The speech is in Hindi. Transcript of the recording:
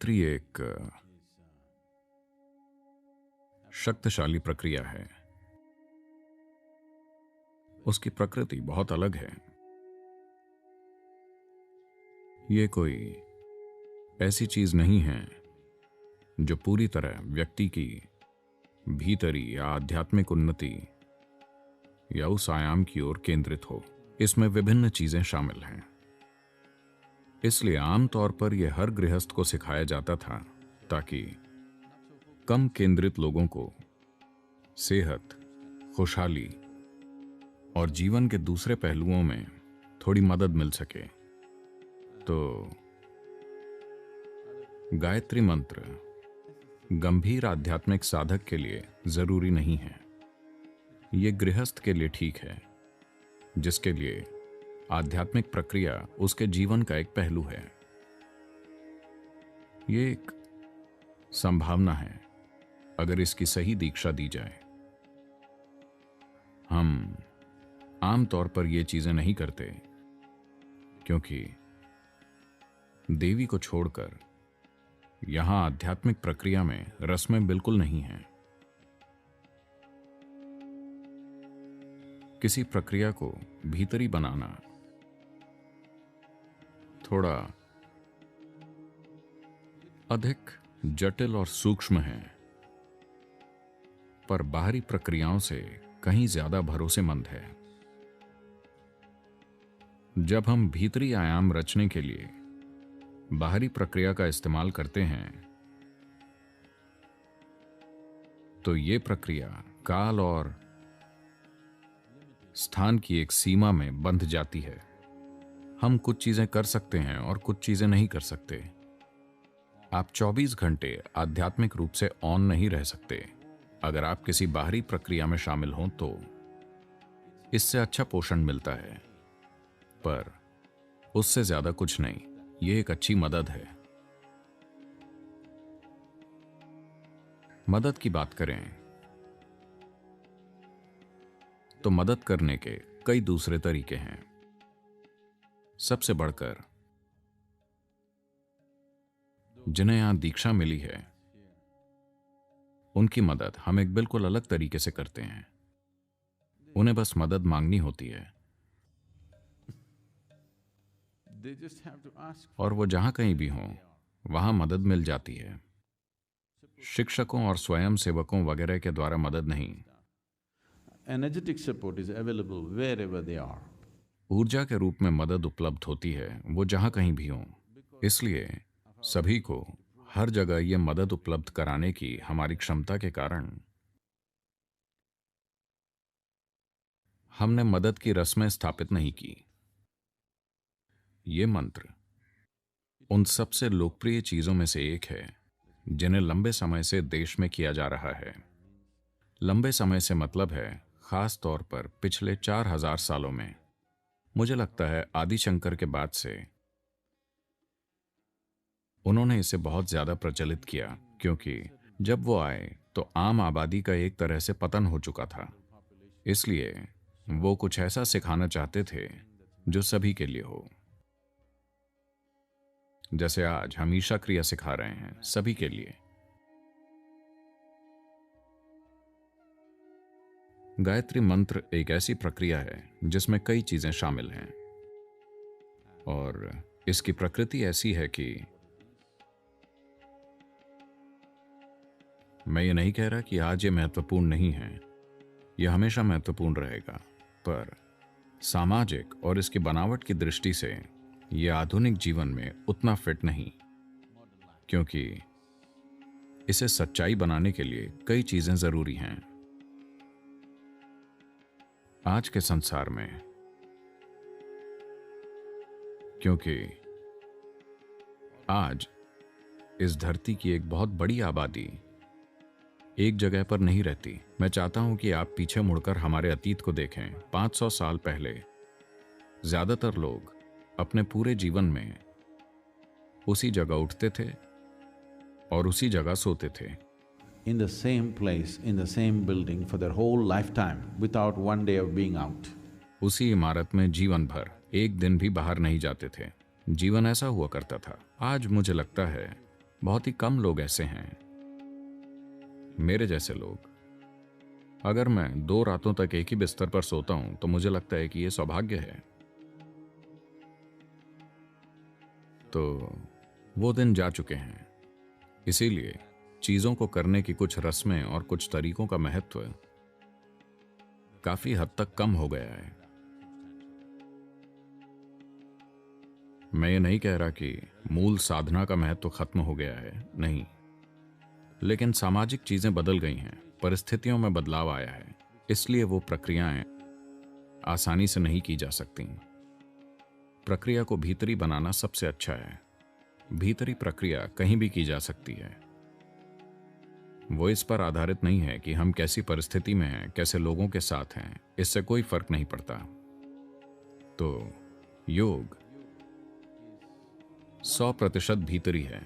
गायत्री एक शक्तिशाली प्रक्रिया है। उसकी प्रकृति बहुत अलग है। ये कोई ऐसी चीज नहीं है जो पूरी तरह व्यक्ति की भीतरी या आध्यात्मिक उन्नति या उस आयाम की ओर केंद्रित हो। इसमें विभिन्न चीजें शामिल हैं। इसलिए आमतौर पर यह हर गृहस्थ को सिखाया जाता था ताकि कम केंद्रित लोगों को सेहत, खुशहाली और जीवन के दूसरे पहलुओं में थोड़ी मदद मिल सके। तो गायत्री मंत्र गंभीर आध्यात्मिक साधक के लिए जरूरी नहीं है। ये गृहस्थ के लिए ठीक है, जिसके लिए आध्यात्मिक प्रक्रिया उसके जीवन का एक पहलू है। ये एक संभावना है अगर इसकी सही दीक्षा दी जाए। हम आमतौर पर ये चीजें नहीं करते क्योंकि देवी को छोड़कर यहां आध्यात्मिक प्रक्रिया में रस्में बिल्कुल नहीं हैं। किसी प्रक्रिया को भीतरी बनाना थोड़ा अधिक जटिल और सूक्ष्म है, पर बाहरी प्रक्रियाओं से कहीं ज्यादा भरोसेमंद है। जब हम भीतरी आयाम रचने के लिए बाहरी प्रक्रिया का इस्तेमाल करते हैं तो ये प्रक्रिया काल और स्थान की एक सीमा में बंध जाती है। हम कुछ चीजें कर सकते हैं और कुछ चीजें नहीं कर सकते। आप 24 घंटे आध्यात्मिक रूप से ऑन नहीं रह सकते। अगर आप किसी बाहरी प्रक्रिया में शामिल हों तो इससे अच्छा पोषण मिलता है, पर उससे ज्यादा कुछ नहीं। यह एक अच्छी मदद है। मदद की बात करें तो मदद करने के कई दूसरे तरीके हैं। सबसे बढ़कर जिन्हें यहां दीक्षा मिली है उनकी मदद हम एक बिल्कुल अलग तरीके से करते हैं। उन्हें बस मदद मांगनी होती है और वो जहां कहीं भी हों वहां मदद मिल जाती है। शिक्षकों और स्वयं सेवकों वगैरह के द्वारा मदद नहीं। Energetic support is available wherever they are. ऊर्जा के रूप में मदद उपलब्ध होती है, वो जहां कहीं भी हो। इसलिए सभी को हर जगह ये मदद उपलब्ध कराने की हमारी क्षमता के कारण हमने मदद की रस्में स्थापित नहीं की। ये मंत्र उन सबसे लोकप्रिय चीजों में से एक है जिन्हें लंबे समय से देश में किया जा रहा है। लंबे समय से मतलब है खास तौर पर पिछले 4000 सालों में। मुझे लगता है आदि शंकर के बाद से उन्होंने इसे बहुत ज्यादा प्रचलित किया, क्योंकि जब वो आए तो आम आबादी का एक तरह से पतन हो चुका था। इसलिए वो कुछ ऐसा सिखाना चाहते थे जो सभी के लिए हो। जैसे आज हम ईशा क्रिया सिखा रहे हैं सभी के लिए। गायत्री मंत्र एक ऐसी प्रक्रिया है जिसमें कई चीजें शामिल हैं और इसकी प्रकृति ऐसी है कि मैं ये नहीं कह रहा कि आज ये महत्वपूर्ण नहीं है, यह हमेशा महत्वपूर्ण रहेगा, पर सामाजिक और इसकी बनावट की दृष्टि से यह आधुनिक जीवन में उतना फिट नहीं, क्योंकि इसे सच्चाई बनाने के लिए कई चीजें जरूरी हैं। आज के संसार में, क्योंकि आज इस धरती की एक बहुत बड़ी आबादी एक जगह पर नहीं रहती। मैं चाहता हूं कि आप पीछे मुड़कर हमारे अतीत को देखें। 500 साल पहले ज्यादातर लोग अपने पूरे जीवन में उसी जगह उठते थे और उसी जगह सोते थे। In the same place, in the same building for their whole lifetime without one day of being out. उसी इमारत में जीवन भर एक दिन भी बाहर नहीं जाते थे। जीवन ऐसा हुआ करता था। आज मुझे लगता है बहुत ही कम लोग ऐसे हैं, मेरे जैसे लोग। अगर मैं 2 रातों तक एक ही बिस्तर पर सोता हूं तो मुझे लगता है कि यह सौभाग्य है। तो वो दिन जा चुके हैं। इसीलिए चीजों को करने की कुछ रस्में और कुछ तरीकों का महत्व काफी हद तक कम हो गया है। मैं ये नहीं कह रहा कि मूल साधना का महत्व खत्म हो गया है, नहीं। लेकिन सामाजिक चीजें बदल गई हैं, परिस्थितियों में बदलाव आया है, इसलिए वो प्रक्रियाएं आसानी से नहीं की जा सकती। प्रक्रिया को भीतरी बनाना सबसे अच्छा है। भीतरी प्रक्रिया कहीं भी की जा सकती है। वो इस पर आधारित नहीं है कि हम कैसी परिस्थिति में हैं, कैसे लोगों के साथ हैं, इससे कोई फर्क नहीं पड़ता। तो योग 100% भीतरी है।